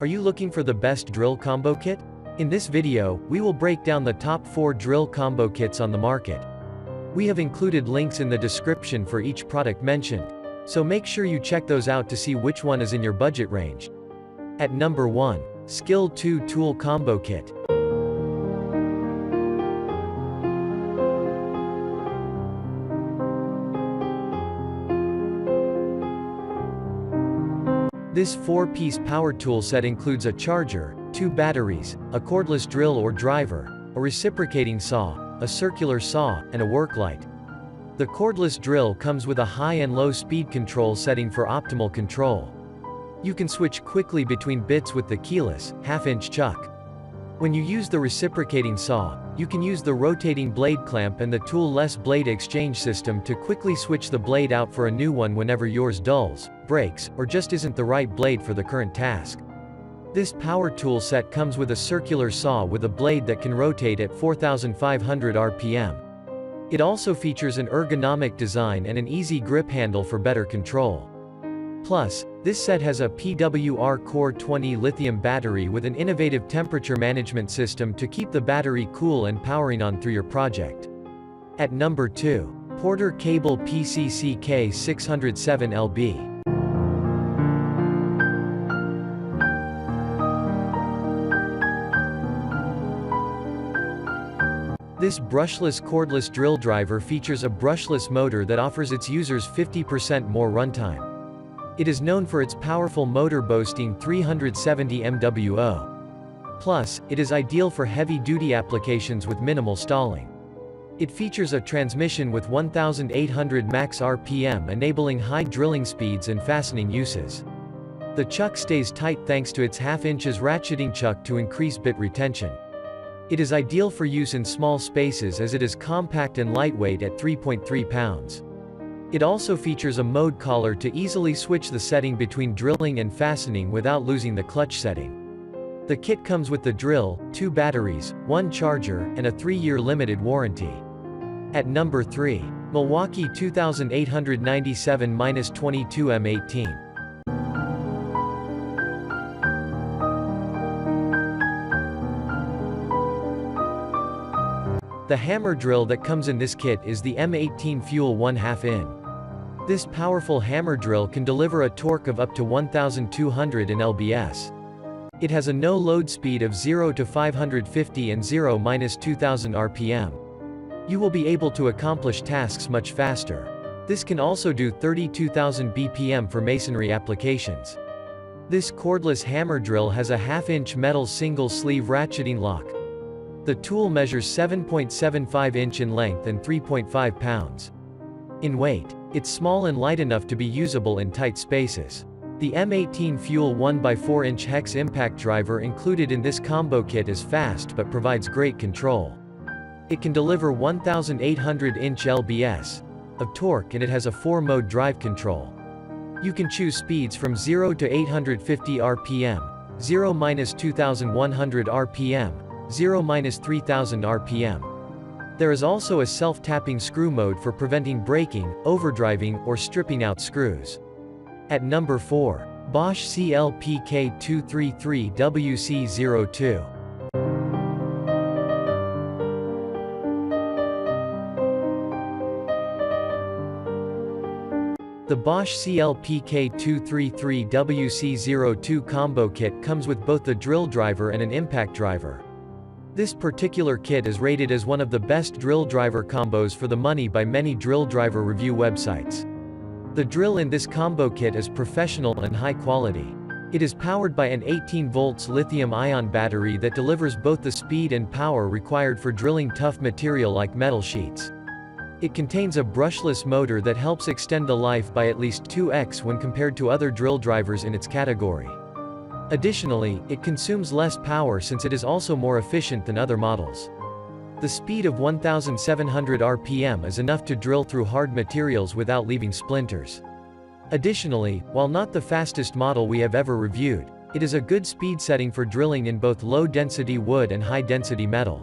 Are you looking for the best drill combo kit? In this video, we will break down the top 4 drill combo kits on the market. We have included links in the description for each product mentioned, so make sure you check those out to see which one is in your budget range. At number 1, Skil 2 Tool Combo Kit. This 4-piece power tool set includes a charger, 2 batteries, a cordless drill or driver, a reciprocating saw, a circular saw, and a work light. The cordless drill comes with a high and low speed control setting for optimal control. You can switch quickly between bits with the keyless, half-inch chuck. When you use the reciprocating saw, you can use the rotating blade clamp and the tool-less blade exchange system to quickly switch the blade out for a new one whenever yours dulls, breaks, or just isn't the right blade for the current task. This power tool set comes with a circular saw with a blade that can rotate at 4,500 RPM. It also features an ergonomic design and an easy grip handle for better control. Plus, this set has a PWR Core 20 lithium battery with an innovative temperature management system to keep the battery cool and powering on through your project. At number 2, Porter Cable PCCK607LB. This brushless cordless drill driver features a brushless motor that offers its users 50% more runtime. It is known for its powerful motor boasting 370 MWO. Plus, it is ideal for heavy-duty applications with minimal stalling. It features a transmission with 1,800 max RPM enabling high drilling speeds and fastening uses. The chuck stays tight thanks to its half-inch ratcheting chuck to increase bit retention. It is ideal for use in small spaces as it is compact and lightweight at 3.3 pounds. It also features a mode collar to easily switch the setting between drilling and fastening without losing the clutch setting. The kit comes with the drill, 2 batteries, 1 charger, and a 3-year limited warranty. At number 3, Milwaukee 2897-22 M18. The hammer drill that comes in this kit is the M18 Fuel 1/2 in. This powerful hammer drill can deliver a torque of up to 1,200 in lbs. It has a no-load speed of 0 to 550 and 0–2,000 RPM. You will be able to accomplish tasks much faster. This can also do 32,000 BPM for masonry applications. This cordless hammer drill has a half-inch metal single-sleeve ratcheting lock. The tool measures 7.75 inch in length and 3.5 pounds. In weight, it's small and light enough to be usable in tight spaces. The M18 Fuel 1x4 inch hex impact driver included in this combo kit is fast but provides great control. It can deliver 1,800 inch lbs of torque and it has a 4-mode drive control. You can choose speeds from 0 to 850 RPM, 0–2,100 RPM, 0–3,000 RPM. There is also a self-tapping screw mode for preventing braking, overdriving, or stripping out screws. At number 4, Bosch CLPK233WC-02. The Bosch CLPK233WC-02 combo kit comes with both the drill driver and an impact driver. This particular kit is rated as one of the best drill driver combos for the money by many drill driver review websites. The drill in this combo kit is professional and high quality. It is powered by an 18 volts lithium-ion battery that delivers both the speed and power required for drilling tough material like metal sheets. It contains a brushless motor that helps extend the life by at least 2x when compared to other drill drivers in its category. Additionally, it consumes less power since it is also more efficient than other models. The speed of 1,700 RPM is enough to drill through hard materials without leaving splinters. Additionally, while not the fastest model we have ever reviewed, it is a good speed setting for drilling in both low-density wood and high-density metal.